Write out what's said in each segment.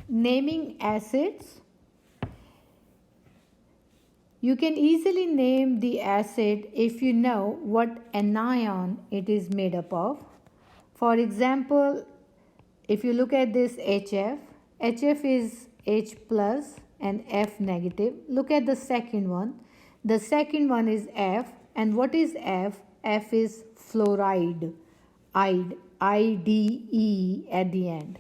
naming acids. You can easily name the acid if you know what anion it is made up of. For example, if you look at this HF, HF is H plus and F negative. Look at the second one. The second one is F, and what is F? F is fluoride, IDE at the end.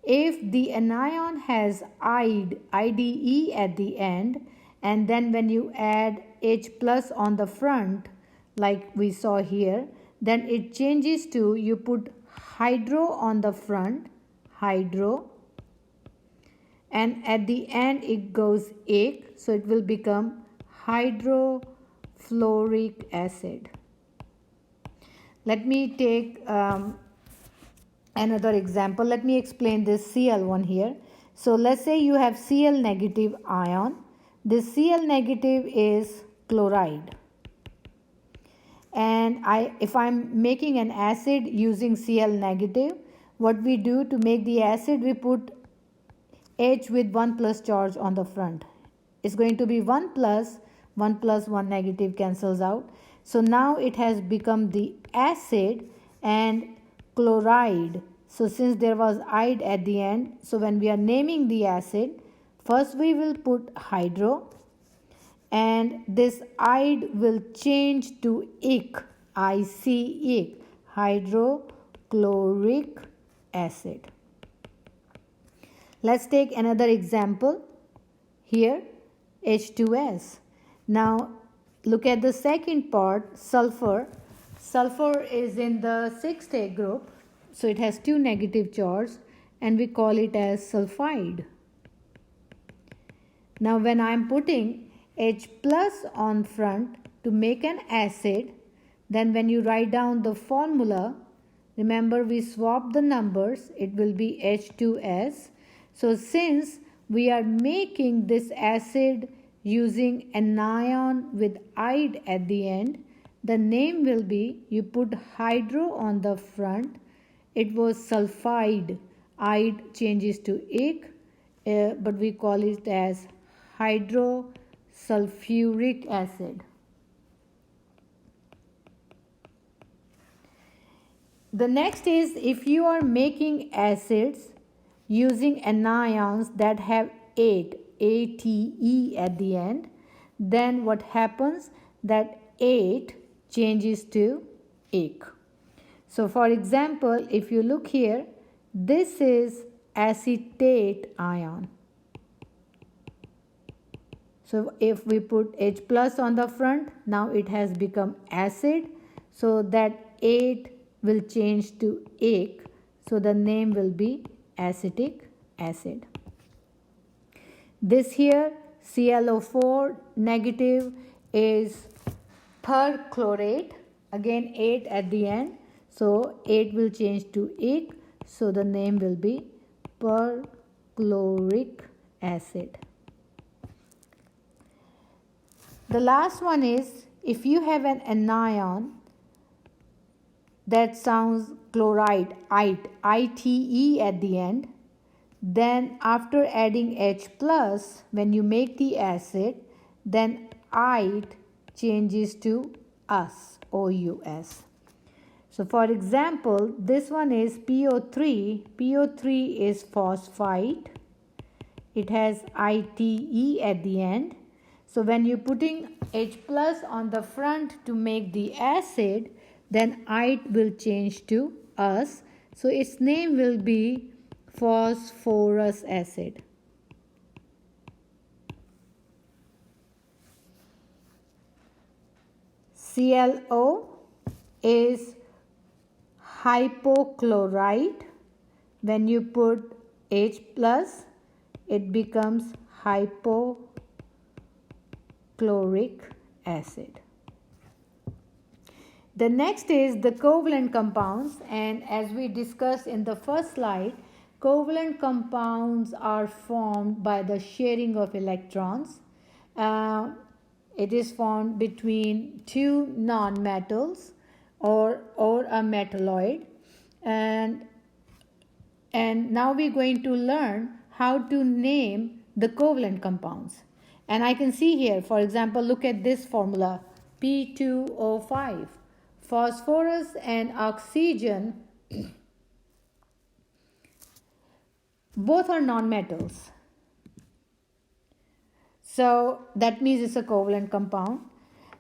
If the anion has IDE at the end, and then when you add H plus on the front, like we saw here, then it changes to, you put hydro on the front, hydro, and at the end it goes ic, so it will become hydrofluoric acid. Let me take another example. Let me explain this Cl one here. So let's say you have Cl negative ion. This Cl negative is chloride, and if I'm making an acid using Cl negative, what we do to make the acid, we put H with 1 plus charge on the front. It's going to be 1 plus 1 negative cancels out. So now it has become the acid and chloride. So since there was ide at the end, so when we are naming the acid, first we will put hydro, and this ide will change to ic, IC, hydrochloric acid. Let's take another example here, H2S. Now look at the second part, sulfur. Sulfur is in the 6th group, so it has 2 negative charges, and we call it as sulfide. Now when I am putting H plus on front to make an acid, then when you write down the formula, remember we swap the numbers, it will be H2S. So since we are making this acid using anion with ide at the end, the name will be, you put hydro on the front, it was sulfide, ide changes to ic, but we call it as hydrosulfuric acid. The next is, if you are making acids using anions that have ate, ATE at the end, then what happens, that ate changes to ic. So for example, if you look here, this is acetate ion. So if we put H plus on the front, now it has become acid, so that ate will change to ic, so the name will be acetic acid. This here, ClO4 negative, is perchlorate, again 8 at the end, so 8 will change to ic, so the name will be perchloric acid. The last one is, if you have an anion that sounds chloride, ITE at the end, then after adding H plus, when you make the acid, then ite changes to us, OUS. So for example, this one is PO3. PO3 is phosphite. It has ITE at the end. So when you're putting H plus on the front to make the acid, then ite will change to us. So its name will be phosphorus acid. ClO is hypochlorite. When you put H plus, it becomes hypochloric acid. The next is the covalent compounds, and as we discussed in the first slide, covalent compounds are formed by the sharing of electrons. It is formed between two nonmetals or a metalloid, and now we're going to learn how to name the covalent compounds. And I can see here, for example, look at this formula, P2O5. Phosphorus and oxygen, both are nonmetals. So that means it's a covalent compound.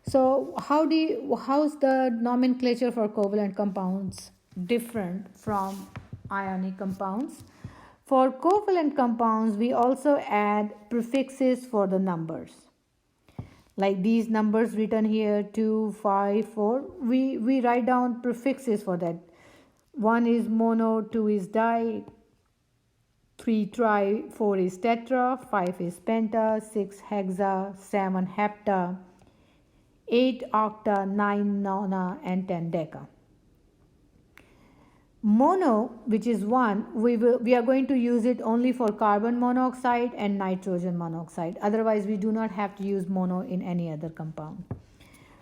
So how's the nomenclature for covalent compounds different from ionic compounds? For covalent compounds, we also add prefixes for the numbers. Like these numbers written here, 2, 5, 4, we write down prefixes for that. 1 is mono, 2 is di, 3 tri, 4 is tetra, 5 is penta, 6 hexa, 7 hepta, 8 octa, 9 nona, and 10 deca. Mono, which is 1, we are going to use it only for carbon monoxide and nitrogen monoxide. Otherwise, we do not have to use mono in any other compound.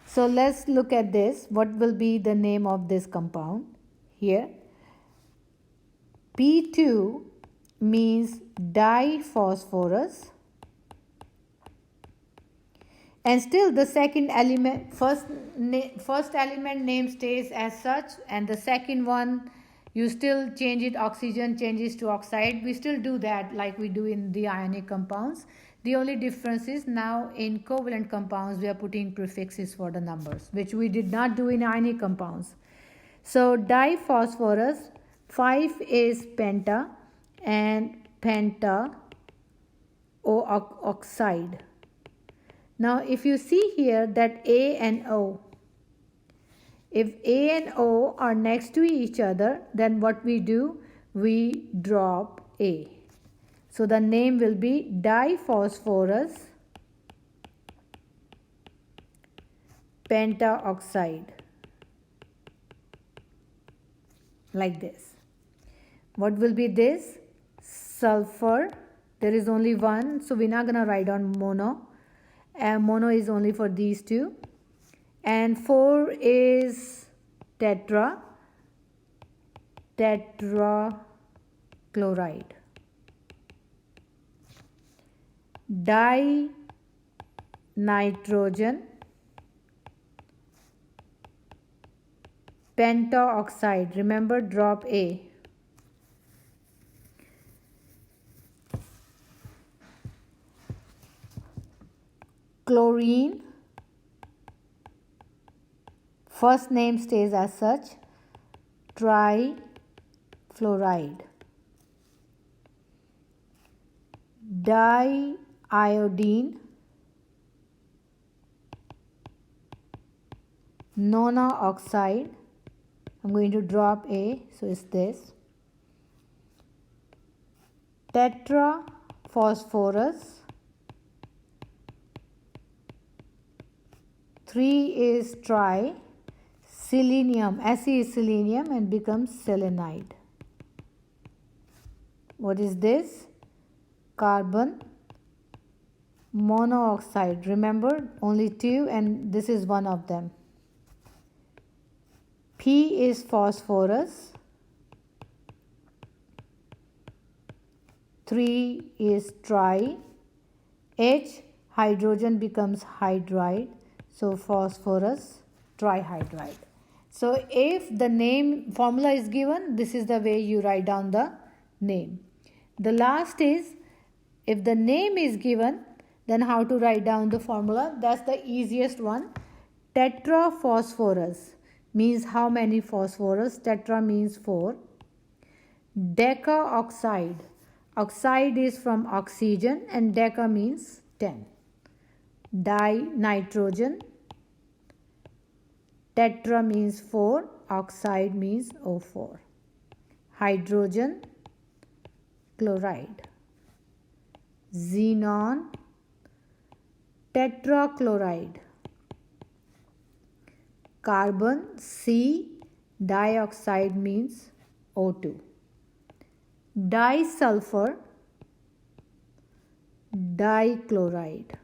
So let's look at this. What will be the name of this compound? Here, P2 means diphosphorus. And still the second element, first element name stays as such, and the second one, you still change it, oxygen changes to oxide. We still do that like we do in the ionic compounds. The only difference is now in covalent compounds, we are putting prefixes for the numbers, which we did not do in ionic compounds. So diphosphorus, 5 is penta and penta oxide. Now if you see here that A and O, if A and O are next to each other, then what we do, we drop A. So the name will be diphosphorus pentaoxide, like this. What will be this? Sulfur. There is only one, so we're not going to write down mono. Mono is only for these two. And 4 is tetrachloride. Dinitrogen pentaoxide. Remember, drop A. Chlorine, first name stays as such, trifluoride. Diiodine, nona oxide. I'm going to drop A, so it's this. Tetraphosphorus. 3 is tri. Selenium, Se is selenium and becomes selenide. What is this? Carbon monoxide. Remember, only 2 and this is one of them. P is phosphorus. 3 is tri. H, hydrogen becomes hydride. So phosphorus trihydride. So if the name formula is given, this is the way you write down the name. The last is, if the name is given, then how to write down the formula? That's the easiest one. Tetraphosphorus means how many phosphorus? Tetra means 4. Decaoxide. Oxide is from oxygen and deca means 10. Dinitrogen. Tetra means 4, oxide means O4. Hydrogen chloride. Xenon tetrachloride. Carbon C, dioxide means O2. Disulfur dichloride.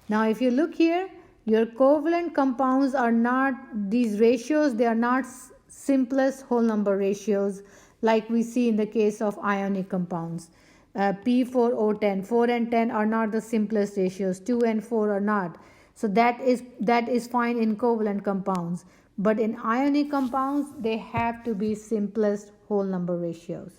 Now if you look here, your covalent compounds are not, these ratios, they are not simplest whole number ratios like we see in the case of ionic compounds. P4O10, 4 and 10 are not the simplest ratios, 2 and 4 are not. So that is fine in covalent compounds, but in ionic compounds they have to be simplest whole number ratios.